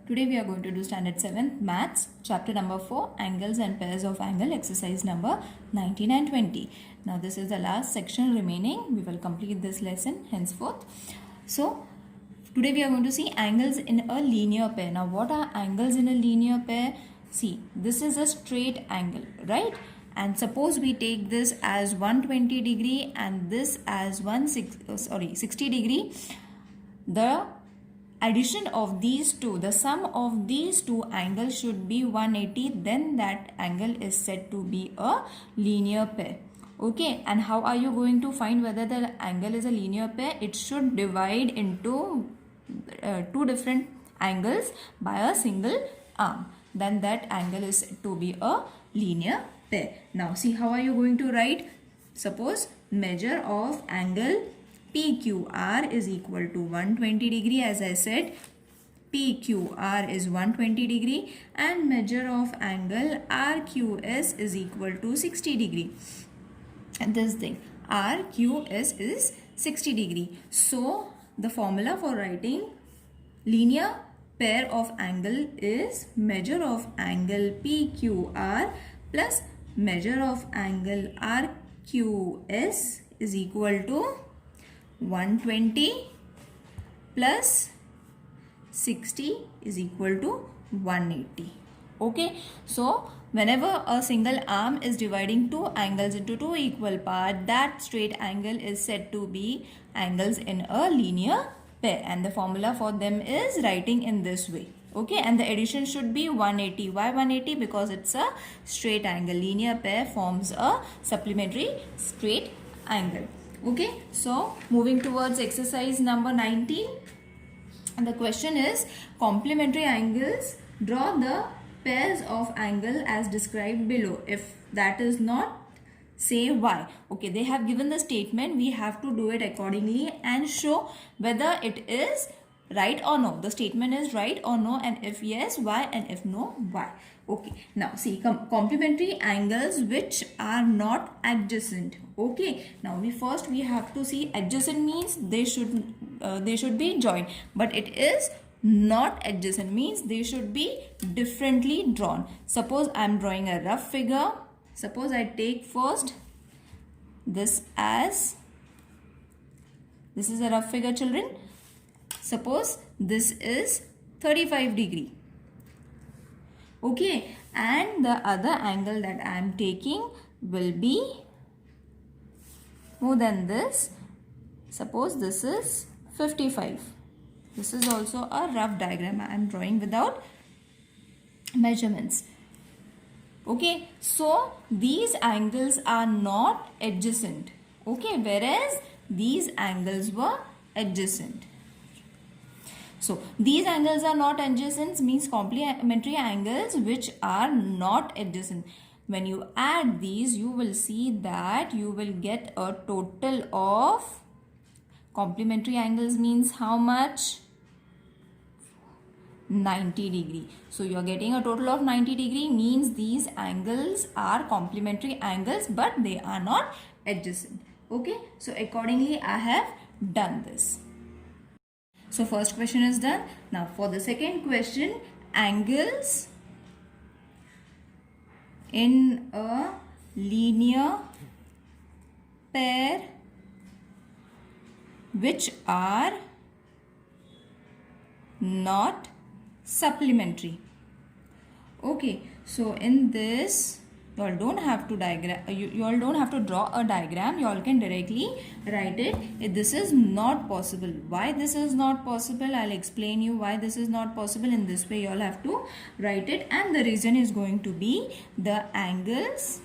Today we are going to do standard 7th maths chapter number 4 angles and pairs of angle exercise number 19 and 20. Now this is the last section remaining. We will complete this lesson henceforth. So today we are going to see angles in a linear pair. Now what are angles in a linear pair? See, this is a straight angle, right? And suppose we take this as 120 degree and this as 60 degree. The addition of these two, the sum of these two angles should be 180. Then that angle is said to be a linear pair. Okay, and how are you going to find whether the angle is a linear pair? It should divide into two different angles by a single arm. Then that angle is said to be a linear pair. Now see, how are you going to write? Suppose measure of angle PQR is equal to 120 degree. As I said, PQR is 120 degree and measure of angle RQS is equal to 60 degree. And this thing RQS is 60 degree. So the formula for writing linear pair of angle is measure of angle PQR plus measure of angle RQS is equal to 120 plus 60 is equal to 180. Okay, so whenever a single arm is dividing two angles into two equal parts, that straight angle is said to be angles in a linear pair, and the formula for them is writing in this way. Okay, and the addition should be 180. Why 180? Because it's a straight angle. Linear pair forms a supplementary straight angle. Okay, so moving towards exercise number 19. And the question is complementary angles. Draw the pairs of angle as described below. If that is not, say why. Okay, they have given the statement. We have to do it accordingly and show whether it is right or no. The statement is right or no, and if yes, why, and if no, why. Okay, now see, complementary angles which are not adjacent. Okay, now we have to see adjacent means they should be joined, but it is not adjacent means they should be differently drawn. Suppose I am drawing a rough figure. Suppose I take first this as, this is a rough figure, children. Suppose this is 35 degree. Okay, and the other angle that I am taking will be more than this. Suppose this is 55. This is also a rough diagram I am drawing without measurements. Okay, so these angles are not adjacent. Okay, whereas these angles were adjacent. So these angles are not adjacent means complementary angles which are not adjacent. When you add these, you will see that you will get a total of complementary angles means how much? 90 degree. So you are getting a total of 90 degree means these angles are complementary angles but they are not adjacent. Okay, so accordingly I have done this. So first question is done. Now for the second question, angles in a linear pair which are not supplementary. Okay, so in this you all don't have to you all don't have to draw a diagram. You all can directly write it. This is not possible. Why this is not possible? I'll explain you why this is not possible. In this way you all have to write it, and the reason is going to be the angles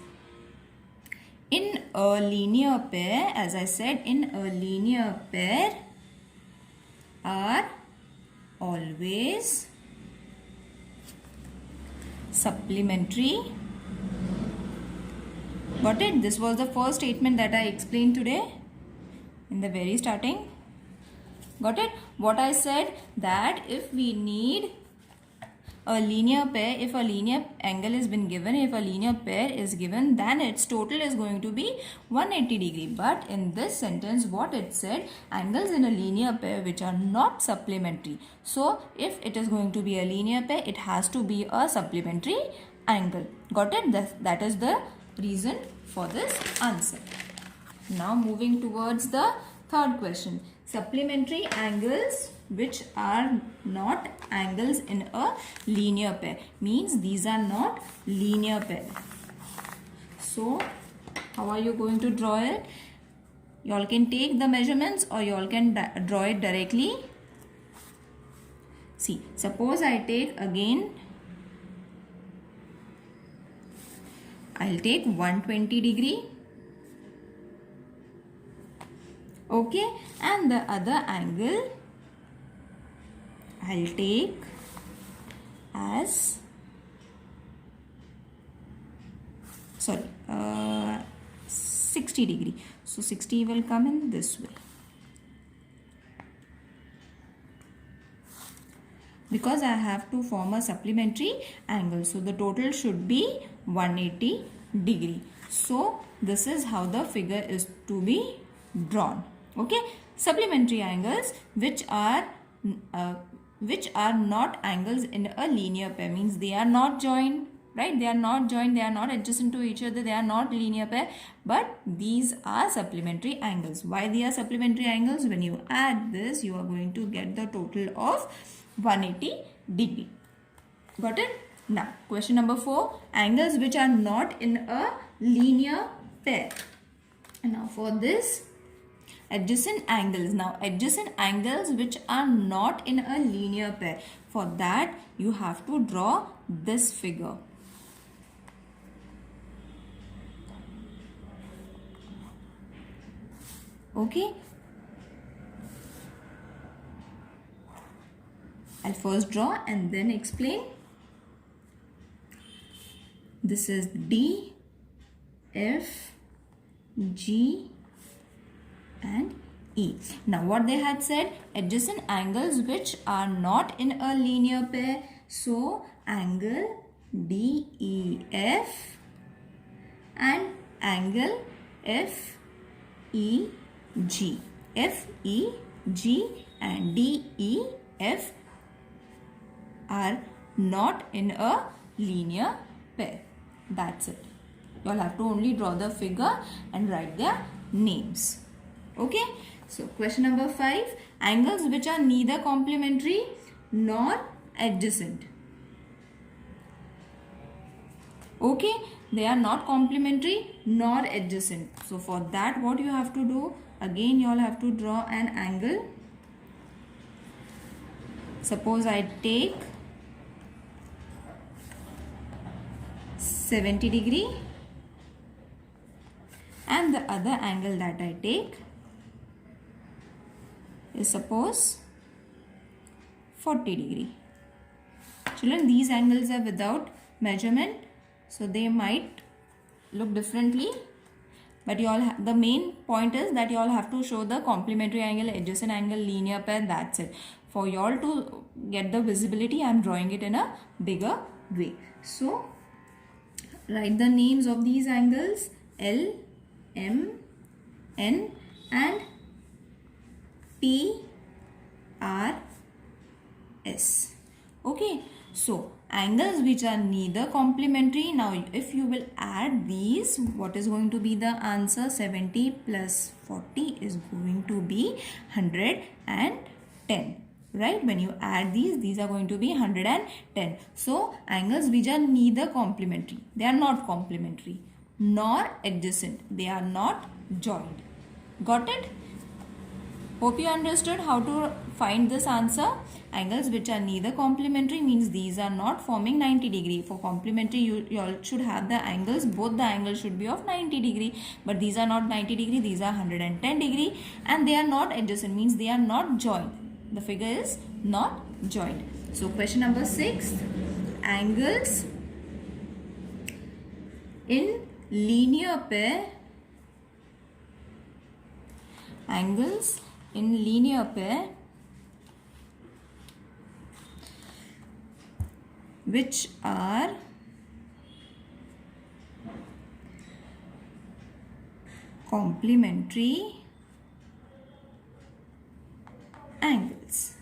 in a linear pair, as I said, in a linear pair are always supplementary. Got it? This was the first statement that I explained today in the very starting. Got it? What I said, that if we need a linear pair, if a linear angle has been given, if a linear pair is given, then its total is going to be 180 degree. But in this sentence, what it said, angles in a linear pair which are not supplementary. So if it is going to be a linear pair, it has to be a supplementary angle. Got it? That is the reason for this answer. Now moving towards the third question. Supplementary angles which are not angles in a linear pair, means these are not linear pair. So how are you going to draw it? You all can take the measurements or you all can draw it directly. See, suppose I take again, I'll take 120 degree. Okay, and the other angle I'll take as 60 degree. So 60 will come in this way. Because I have to form a supplementary angle, so the total should be 180 degree. So this is how the figure is to be drawn. Okay, supplementary angles which are not angles in a linear pair, means they are not joined, right? They are not joined, they are not adjacent to each other, they are not linear pair, but these are supplementary angles. Why they are supplementary angles? When you add this, you are going to get the total of 180 degree. Got it? Now question number 4, angles which are not in a linear pair. And now for this, adjacent angles. Now adjacent angles which are not in a linear pair, for that you have to draw this figure. Okay, I'll first draw and then explain. This is D, F, G and E. Now what they had said, adjacent angles which are not in a linear pair. So angle DEF and angle FEG. FEG and DEF are not in a linear pair. That's it. You all have to only draw the figure and write their names. Okay. So question number 5. Angles which are neither complementary nor adjacent. Okay. They are not complementary nor adjacent. So for that what you have to do? Again you all have to draw an angle. Suppose I take 70 degree and the other angle that I take is suppose 40 degree. Children, these angles are without measurement, so they might look differently, but you all the main point is that you all have to show the complementary angle, adjacent angle, linear pair. That's it. For you all to get the visibility, I am drawing it in a bigger way. So write the names of these angles: L, M, N and P, R, S. Okay. So angles which are neither complementary. Now if you will add these, what is going to be the answer? 70 plus 40 is going to be 110. Right? When you add these are going to be 110. So angles which are neither complementary, they are not complementary, nor adjacent, they are not joined. Got it? Hope you understood how to find this answer. Angles which are neither complementary means these are not forming 90 degree. For complementary, you all should have the angles, both the angles should be of 90 degree. But these are not 90 degree, these are 110 degree. And they are not adjacent, means they are not joined. The figure is not joined. So question number 6. Angles in linear pair. Angles in linear pair which are complementary angles.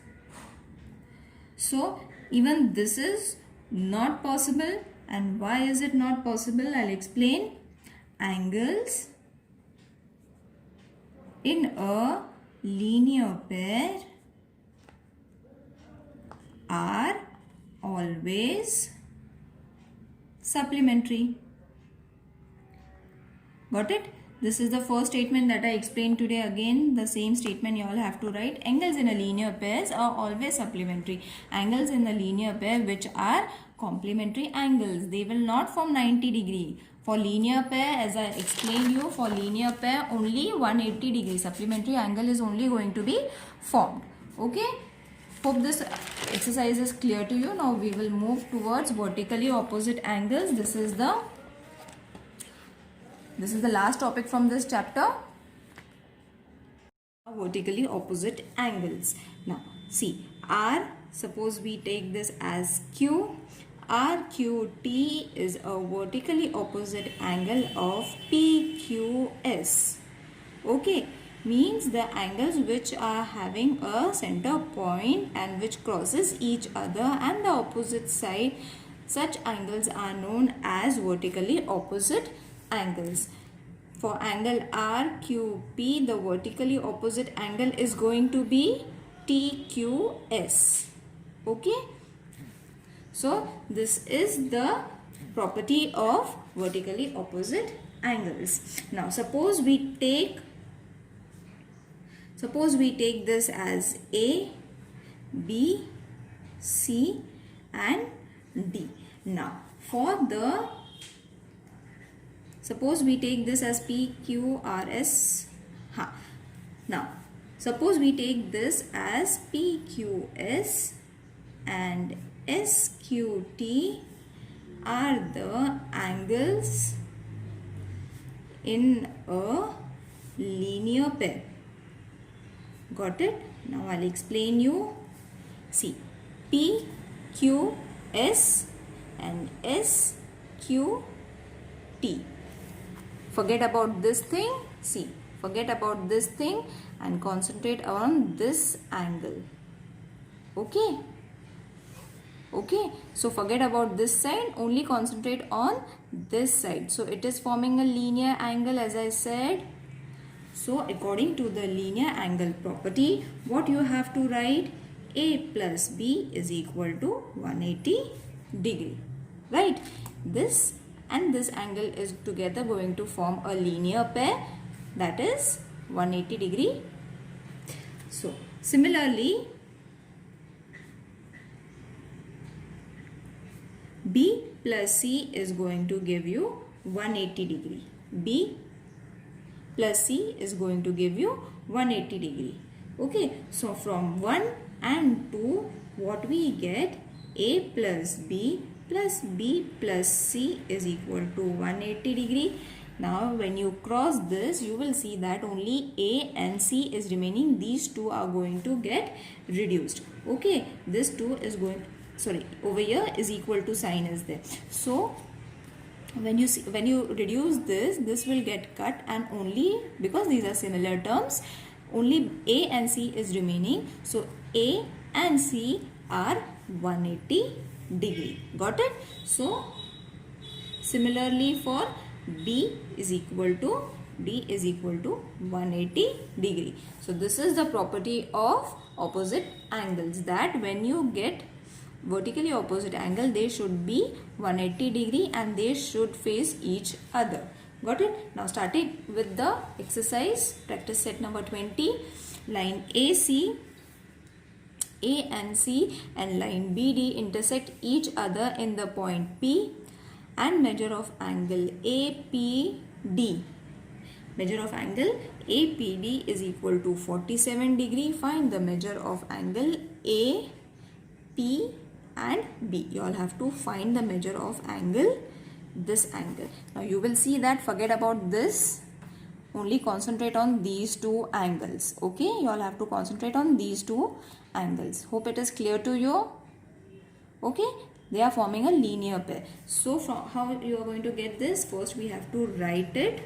So even this is not possible. And why is it not possible? I'll explain. Angles in a linear pair are always supplementary. Got it? This is the first statement that I explained today. Again, the same statement you all have to write. Angles in a linear pairs are always supplementary. Angles in a linear pair which are complementary angles. They will not form 90 degree. For linear pair, as I explained you, for linear pair only 180 degree. Supplementary angle is only going to be formed. Okay? Hope this exercise is clear to you. Now we will move towards vertically opposite angles. This is the last topic from this chapter. Vertically opposite angles. Now see, R, suppose we take this as Q. RQT is a vertically opposite angle of PQS. Okay, means the angles which are having a center point and which crosses each other and the opposite side, such angles are known as vertically opposite angles. For angle RQP, the vertically opposite angle is going to be TQS. Okay. So this is the property of vertically opposite angles. Now suppose we take this as A, B, C and D. Now suppose we take this as PQRS. Now suppose we take this as PQS and SQT are the angles in a linear pair. Got it? Now I'll explain you. See, P, Q, S and S, Q, T. Forget about this thing. See, forget about this thing and concentrate on this angle. Okay? Okay, so forget about this side, only concentrate on this side. So it is forming a linear angle, as I said. So according to the linear angle property, what you have to write? A plus B is equal to 180 degree. Right? This and this angle is together going to form a linear pair, that is 180 degree. So similarly, B plus C is going to give you 180 degree. B plus C is going to give you 180 degree. Okay, so from 1 and 2, what we get? A plus B plus B plus C is equal to 180 degree. Now when you cross this, you will see that only A and C is remaining. These two are going to get reduced. Okay, this 2 is going, sorry, over here is equal to sign is there. So when you reduce this will get cut, and only because these are similar terms, only A and C is remaining. So A and C are 180 degree. Got it? So similarly for B is equal to 180 degree. So this is the property of opposite angles, that when you get vertically opposite angle, they should be 180 degree and they should face each other. Got it? Now starting with the exercise, practice set number 20. Line AC, A and C and line BD intersect each other in the point P and measure of angle APD. Measure of angle APD is equal to 47 degree. Find the measure of angle A, P and B. You all have to find the measure of angle, this angle. Now you will see that forget about this, only concentrate on these two angles. Okay, you all have to concentrate on these two angles. Hope it is clear to you. Okay, They are forming a linear pair. So from how you are going to get this? First we have to write it.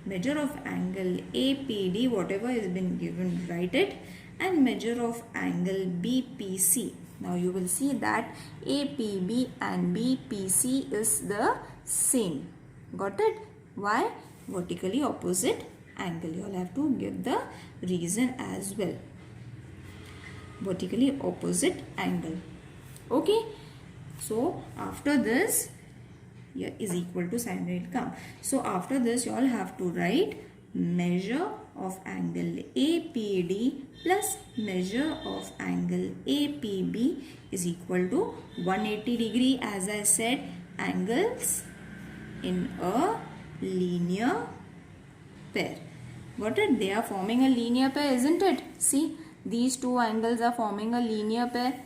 Measure of angle APD, whatever has been given, write it, and measure of angle BPC. Now you will see that APB and BPC is the same. Got it? Why? Vertically opposite angle. You all have to give the reason as well. Vertically opposite angle. Okay. So after this, here is equal to sin will come. So after this, you all have to write measure of angle APD plus measure of angle APB is equal to 180 degree. As I said, angles in a linear pair. Got it? They are forming a linear pair, isn't it? See, these two angles are forming a linear pair.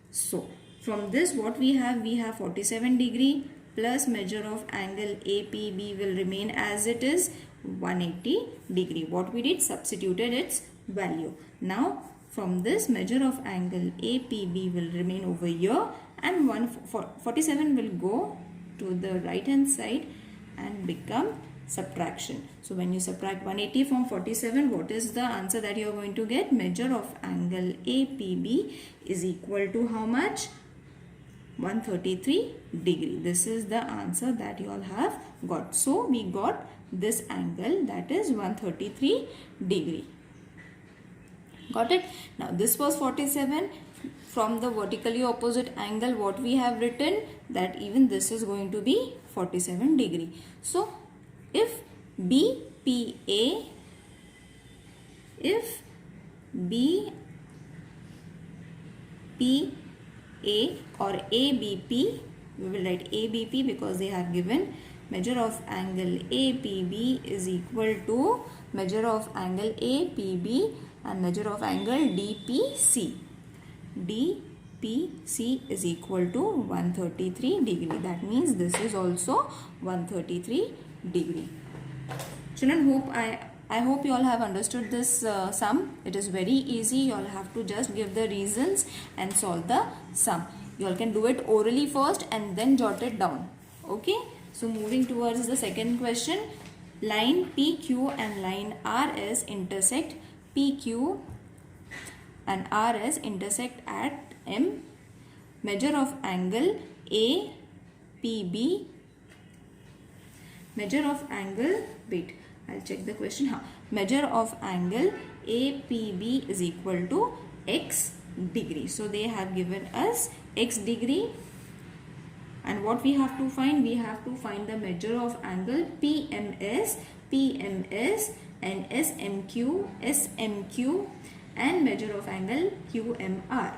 So from this, what we have 47 degree plus measure of angle APB will remain as it is, 180 degree. What we did, substituted its value. Now from this, measure of angle APB will remain over here, and 47 will go to the right hand side and become subtraction. So when you subtract 180 from 47, what is the answer that you are going to get? Measure of angle APB is equal to how much? 133 degree. This is the answer that you all have got. So we got this angle, that is 133 degree. Got it? Now this was 47. From the vertically opposite angle, what we have written, that even this is going to be 47 degree. So if BPA, if BPA or ABP, we will write ABP because they have given measure of angle APB is equal to measure of angle APB and measure of angle DPC. DPC is equal to 133 degree. That means this is also 133 degree. Children, I hope you all have understood this sum. It is very easy. You all have to just give the reasons and solve the sum. You all can do it orally first and then jot it down. Okay. So moving towards the second question. Line PQ and line RS intersect. PQ and RS intersect at M. Measure of angle APB. Measure of angle, wait, I'll check the question. Measure of angle APB is equal to x degree. So they have given us x degree. And what we have to find? We have to find the measure of angle PMS, and SMQ, and measure of angle QMR.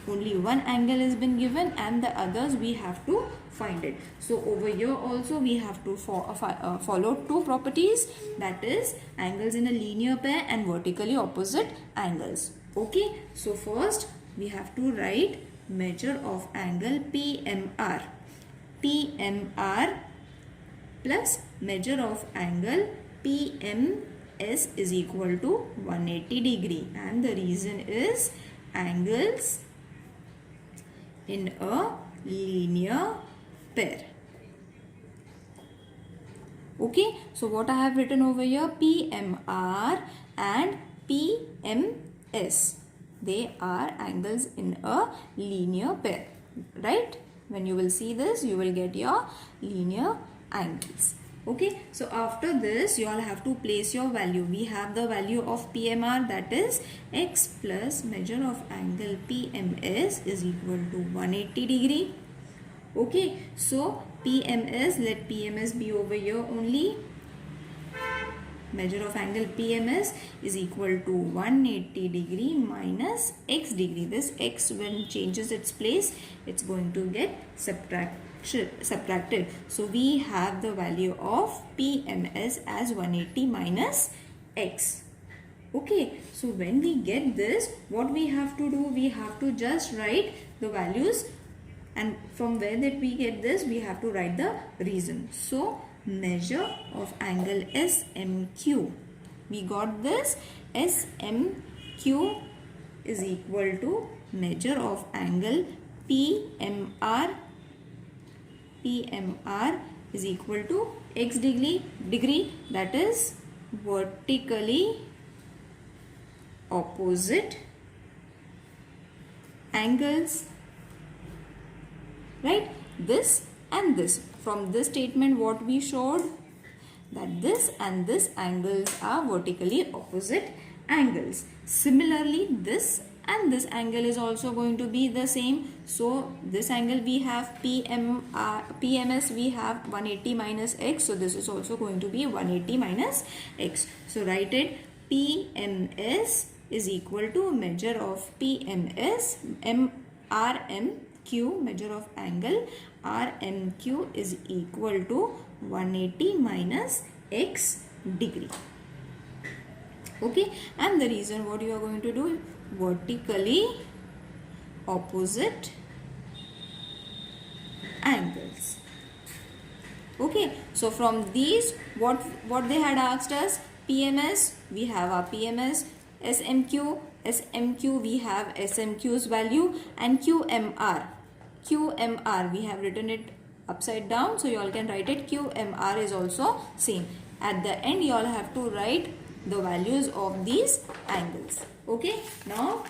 Only one angle has been given and the others we have to find it. So over here also we have to follow two properties, that is angles in a linear pair and vertically opposite angles. Okay, so first we have to write measure of angle PMR plus measure of angle PMS is equal to 180 degree, and the reason is angles in a linear pair. Okay, so what I have written over here, PMR and PMS, they are angles in a linear pair, right? When you will see this, you will get your linear angles. Okay, so after this you all have to place your value. We have the value of PMR, that is x plus measure of angle PMS is equal to 180 degree. Okay, so PMS, let PMS be over here only. Measure of angle PMS is equal to 180 degree minus x degree. This x, when changes its place, it's going to get subtracted. So we have the value of PMS as 180 minus x. Okay, so when we get this, what we have to do, we have to just write the values, and from where that we get this, we have to write the reason. So measure of angle SMQ, we got this SMQ is equal to measure of angle PMR is equal to x degree, that is vertically opposite angles, right? This and this. From this statement what we showed, that this and this angles are vertically opposite angles. Similarly, this and this angle is also going to be the same. So this angle we have PMS we have 180 minus x. So this is also going to be 180 minus x. So write it, PMS is equal to measure of PMS RMQ, measure of angle RMQ is equal to 180 minus x degree. Okay, and the reason what you are going to do, vertically opposite angles. Okay, so from these what they had asked us, PMS, we have our PMS, SMQ we have SMQ's value, and QMR we have written it upside down, so you all can write it. QMR is also same. At the end you all have to write the values of these angles. Okay, now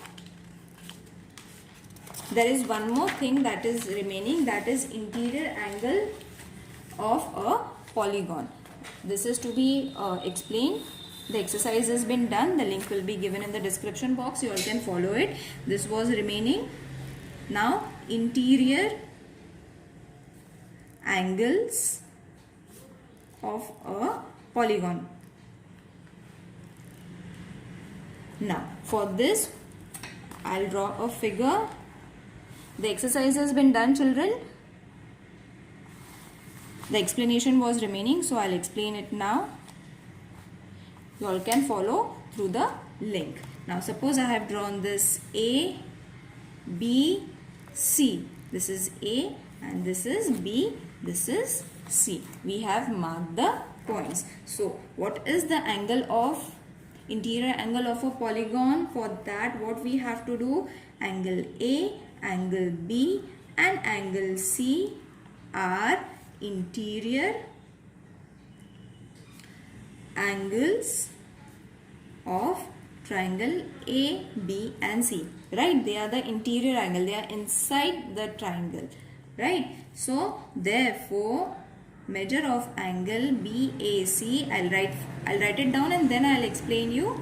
there is one more thing that is remaining, that is interior angle of a polygon. This is to be explained. The exercise has been done. The link will be given in the description box. You all can follow it. This was remaining. Now interior angles of a polygon. Now for this I'll draw a figure. The exercise has been done, children. The explanation was remaining, so I'll explain it now. You all can follow through the link. Now suppose I have drawn this A, B, C. This is A and this is B, this is C. We have marked the points. So what is the angle of interior angle of a polygon? For that what we have to do, angle A, angle B and angle C are interior angles of triangle A, B and C, right? They are the interior angle, they are inside the triangle, right? So therefore measure of angle BAC, I'll write it down and then I'll explain you.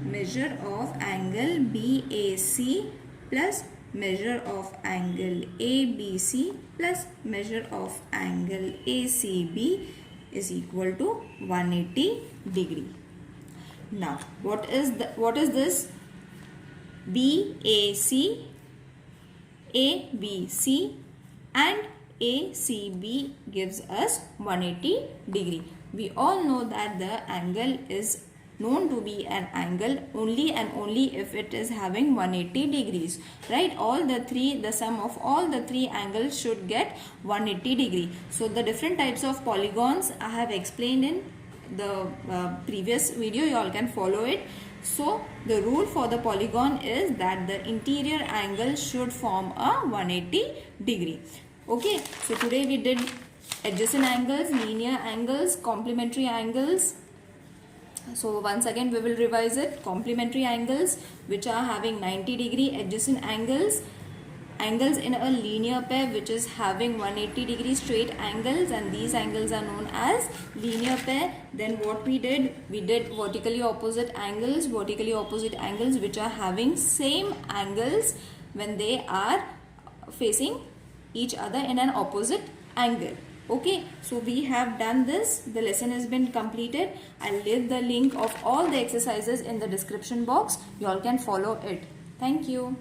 Measure of angle BAC plus measure of angle ABC plus measure of angle ACB is equal to 180 degree. Now what is this? BAC, ABC and ACB gives us 180 degree. We all know that the angle is known to be an angle only and only if it is having 180 degrees, right? The sum of all the three angles should get 180 degree. So the different types of polygons I have explained in the previous video. You all can follow it. So the rule for the polygon is that the interior angle should form a 180 degree. Okay, so today we did adjacent angles, linear angles, complementary angles. So once again we will revise it. Complementary angles which are having 90 degree adjacent angles, angles in a linear pair which is having 180 degree straight angles, and these angles are known as linear pair. Then what we did vertically opposite angles which are having same angles when they are facing each other in an opposite angle. Okay, so we have done this. The lesson has been completed. I'll leave the link of all the exercises in the description box. You all can follow it. Thank you.